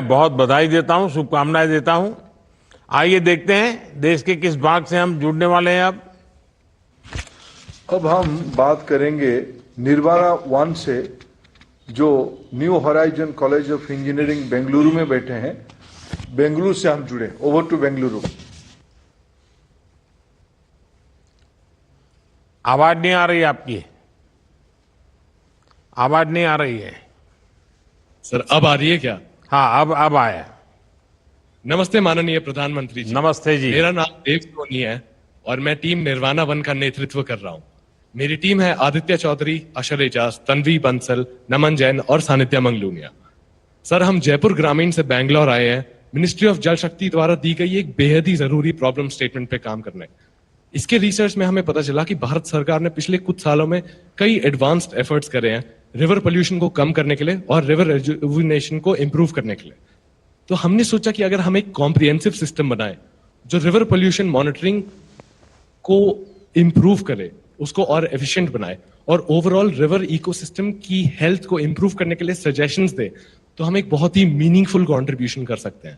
बहुत बधाई देता हूं, शुभकामनाएं देता हूं। आइए देखते हैं देश के किस भाग से हम जुड़ने वाले हैं। अब हम बात करेंगे निर्वाणा वन से, जो new horizon college of engineering Bengaluru में बैठे हैं। बेंगलुरु से हम जुड़े। Over to Bengaluru. आवाज नहीं आ रही आपकी, आवाज नहीं आ रही है। सर अब आ रही है क्या? हाँ, अब आया। नमस्ते माननीय प्रधानमंत्री जी। नमस्ते जी। मेरा नाम देव सोनी है और मैं टीम निर्वाणा वन का नेतृत्व कर रहा हूँ। मेरी टीम है आदित्य चौधरी, अशर एजाज, तन्वी बंसल, नमन जैन और सानिध्या मंगलूनिया। सर हम जयपुर ग्रामीण से बैंगलोर आए हैं मिनिस्ट्री ऑफ जल शक्ति द्वारा दी गई एक बेहद ही जरूरी प्रॉब्लम स्टेटमेंट पे काम करने। इसके रिसर्च में हमें पता चला कि भारत सरकार ने पिछले कुछ सालों में कई एडवांस्ड एफर्ट्स करे हैं रिवर पोल्यूशन को कम करने के लिए और रिवर रिजुविनेशन को इंप्रूव करने के लिए। तो हमने सोचा कि अगर हम एक कॉम्प्रिहेंसिव सिस्टम बनाए जो रिवर पोल्यूशन मॉनिटरिंग को इंप्रूव करे, उसको और एफिशिएंट बनाए और ओवरऑल रिवर इकोसिस्टम की हेल्थ को इंप्रूव करने के लिए सजेशंस दे, तो हम एक बहुत ही मीनिंगफुल कंट्रीब्यूशन कर सकते हैं।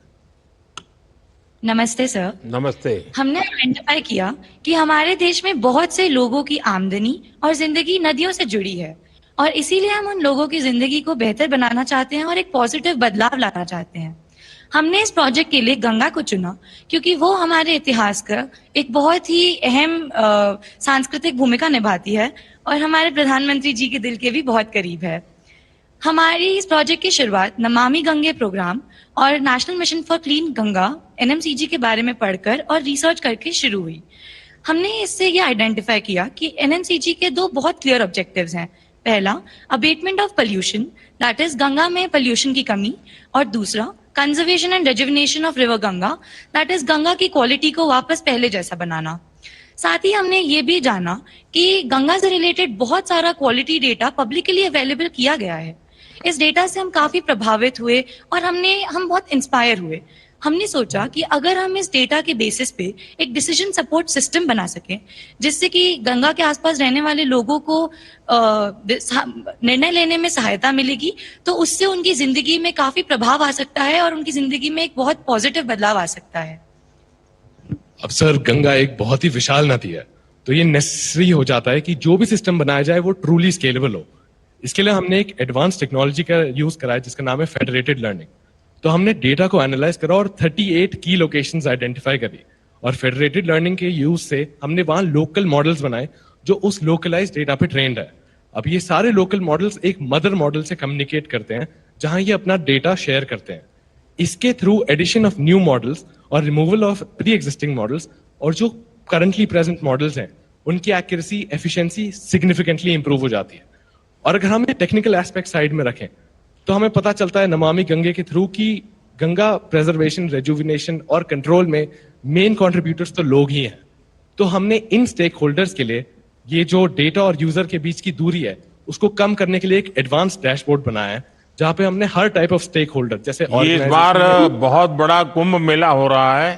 नमस्ते सर। नमस्ते। हमने आइडेंटिफाई किया कि हमारे देश में बहुत से लोगों की आमदनी और जिंदगी नदियों से जुड़ी है और इसीलिए हम उन लोगों की जिंदगी को बेहतर बनाना चाहते हैं और एक पॉजिटिव बदलाव लाना चाहते हैं। हमने इस प्रोजेक्ट के लिए गंगा को चुना क्योंकि वो हमारे इतिहास का एक बहुत ही अहम सांस्कृतिक भूमिका निभाती है और हमारे प्रधानमंत्री जी के दिल के भी बहुत करीब है। हमारी इस प्रोजेक्ट की शुरुआत नमामि गंगे प्रोग्राम और national mission for clean Ganga NMCG के बारे में पढ़कर और रिसर्च करके शुरू हुई। हमने इससे ये आइडेंटिफाई किया कि NMCG के दो बहुत क्लियर ऑब्जेक्टिव्स हैं। पहला, abatement of pollution, that is Ganga में पोल्यूशन की कमी, और दूसरा, conservation and rejuvenation of river Ganga, that is Ganga की क्वालिटी को वापस पहले जैसा बनाना। साथ ही हमने ये भी जाना कि गंगा से रिलेटेड बहुत सारा क्वालिटी डेटा पब्लिकली अवेलेबल किया गया है। इस डेटा से हम काफी प्रभावित हुए और हम बहुत इंस्पायर हुए। हमने सोचा कि अगर हम इस डेटा के बेसिस पे एक डिसीजन सपोर्ट सिस्टम बना सकें जिससे कि गंगा के आसपास रहने वाले लोगों को निर्णय लेने में सहायता मिलेगी, तो उससे उनकी जिंदगी में काफी प्रभाव आ सकता है और उनकी जिंदगी में एक बहुत पॉजिटिव बदलाव आ सकता है। अब सर गंगा एक बहुत ही विशाल नदी है, तो ये नेसेसरी हो जाता है कि जो भी सिस्टम बनाया जाए वो ट्रूली स्केलेबल हो। इसके लिए हमने एक एडवांस टेक्नोलॉजी का यूज करा है जिसका नाम है फेडरेटेड लर्निंग। तो हमने डेटा को एनालाइज करा और 38 की लोकेशंस आइडेंटिफाई करी और फेडरेटेड लर्निंग के यूज से हमने वहां लोकल मॉडल्स बनाए जो उस लोकलाइज्ड डेटा पे ट्रेंड है। अब ये सारे लोकल मॉडल्स एक मदर मॉडल से कम्युनिकेट करते हैं जहां ये अपना डेटा शेयर करते हैं। इसके through addition of new models और removal of pre existing models और जो करंटली प्रेजेंट मॉडल्स हैं उनकी एक्यूरेसी, एफिशिएंसी सिग्निफिकेंटली इंप्रूव हो जाती है। और अगर हम टेक्निकल एस्पेक्ट साइड में रखें तो हमें पता चलता है नमामि गंगे के थ्रू कि गंगा प्रेजर्वेशन, रेजुविनेशन और कंट्रोल में मेन कंट्रीब्यूटर्स तो लोग ही हैं। तो हमने इन स्टेक होल्डर्स के लिए ये जो डेटा और यूजर के बीच की दूरी है उसको कम करने के लिए एक एडवांस डैशबोर्ड बनाया है जहां पे हमने हर टाइप ऑफ स्टेक होल्डर, जैसे इस बार बहुत बड़ा कुंभ मेला हो रहा है।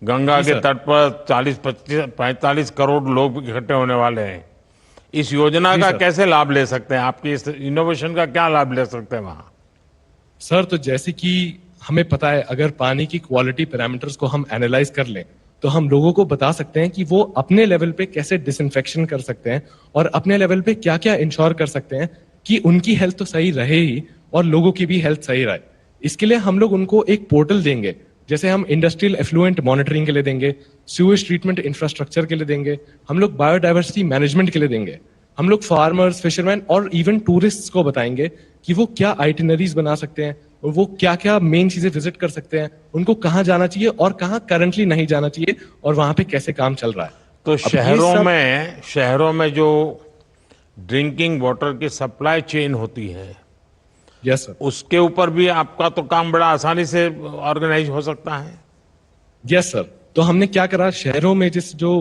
गंगा के तट पर 40-45 करोड़ लोग इकट्ठे होने वाले हैं। इस योजना का कैसे लाभ ले सकते हैं? आपकी इस इनोवेशन का क्या लाभ ले सकते हैं वहां? सर तो जैसे कि हमें पता है अगर पानी की क्वालिटी पैरामीटर्स को हम एनालाइज कर लें तो हम लोगों को बता सकते हैं कि वो अपने लेवल पे कैसे डिसइंफेक्शन कर सकते हैं और अपने लेवल पे क्या क्या इंश्योर कर सकते हैं कि उनकी हेल्थ तो सही रहे ही और लोगों की भी हेल्थ सही रहे। इसके लिए हम लोग उनको एक पोर्टल देंगे, जैसे हम इंडस्ट्रियल एफ्लुएंट मॉनिटरिंग के लिए देंगे, सीवेज ट्रीटमेंट इंफ्रास्ट्रक्चर के लिए देंगे, हम लोग बायोडाइवर्सिटी मैनेजमेंट के लिए देंगे, हम लोग फार्मर्स, फिशरमैन और इवन टूरिस्ट्स को बताएंगे कि वो क्या आइटिनरीज बना सकते हैं और वो क्या क्या मेन चीजें विजिट कर सकते हैं, उनको कहाँ जाना चाहिए और कहाँ करंटली नहीं जाना चाहिए और वहां पे कैसे काम चल रहा है। तो शहरों में जो ड्रिंकिंग वाटर की सप्लाई चेन होती है, यस सर, उसके ऊपर भी आपका तो काम बड़ा आसानी से ऑर्गेनाइज हो सकता है। यस सर, तो हमने क्या करा, शहरों में जो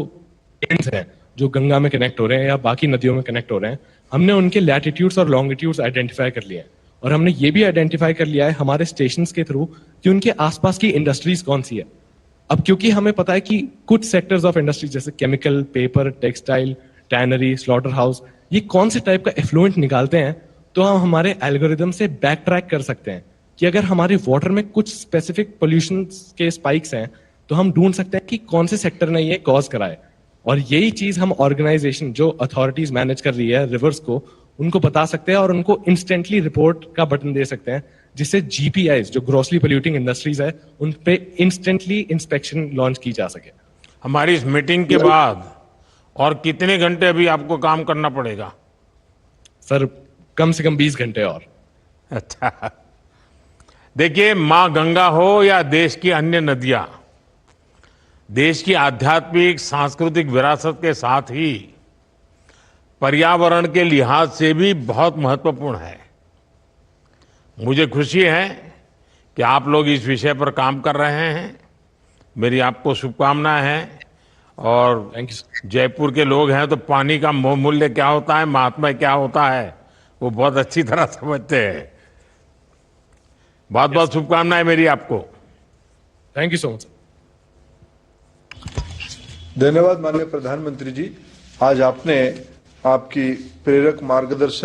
एंड्स हैं जो गंगा में कनेक्ट हो रहे हैं या बाकी नदियों में कनेक्ट हो रहे हैं, हमने उनके लैटिट्यूड्स और लॉन्गिट्यूड्स आइडेंटिफाई कर लिए हैं और हमने ये भी आइडेंटिफाई कर लिया है हमारे स्टेशंस के थ्रू कि उनके आसपास की इंडस्ट्रीज कौन सी है। अब क्योंकि हमें पता है कि कुछ सेक्टर्स ऑफ इंडस्ट्री जैसे chemical, paper, textile, tannery, slaughter house, ये कौन से टाइप का एफ्लुएंट निकालते हैं, तो हम हमारे एल्गोरिदम से बैक ट्रैक कर सकते हैं कि अगर हमारे वाटर में कुछ स्पेसिफिक पोल्यूशन के स्पाइक्स हैं तो हम ढूंढ सकते हैं कि कौन से सेक्टर ने ये कॉज करा है, और यही चीज हम ऑर्गेनाइजेशन जो अथॉरिटीज मैनेज कर रही है रिवर्स को, उनको बता सकते हैं और उनको इंस्टेंटली रिपोर्ट का बटन दे सकते हैं, जिससे जीपीआईज जो ग्रॉसली पोल्यूटिंग इंडस्ट्रीज है उन पे इंस्टेंटली इंस्पेक्शन लॉन्च की जा सके। हमारी इस मीटिंग के बाद और कितने घंटे अभी आपको काम करना पड़ेगा? सर कम से कम 20 घंटे और। अच्छा, देखिए, मां गंगा हो या देश की अन्य नदियां, देश की आध्यात्मिक सांस्कृतिक विरासत के साथ ही पर्यावरण के लिहाज से भी बहुत महत्वपूर्ण है। मुझे खुशी है कि आप लोग इस विषय पर काम कर रहे हैं। मेरी आपको शुभकामनाएं हैं। और थैंक यू। जयपुर के लोग हैं तो पानी का मूल्य क्या होता है, महात्मा क्या होता है, वो बहुत अच्छी तरह समझते हैं। बहुत बहुत शुभकामनाएं मेरी आपको। Thank you so much. धन्यवाद माननीय प्रधानमंत्री जी। आज आपने आपकी प्रेरक मार्गदर्शन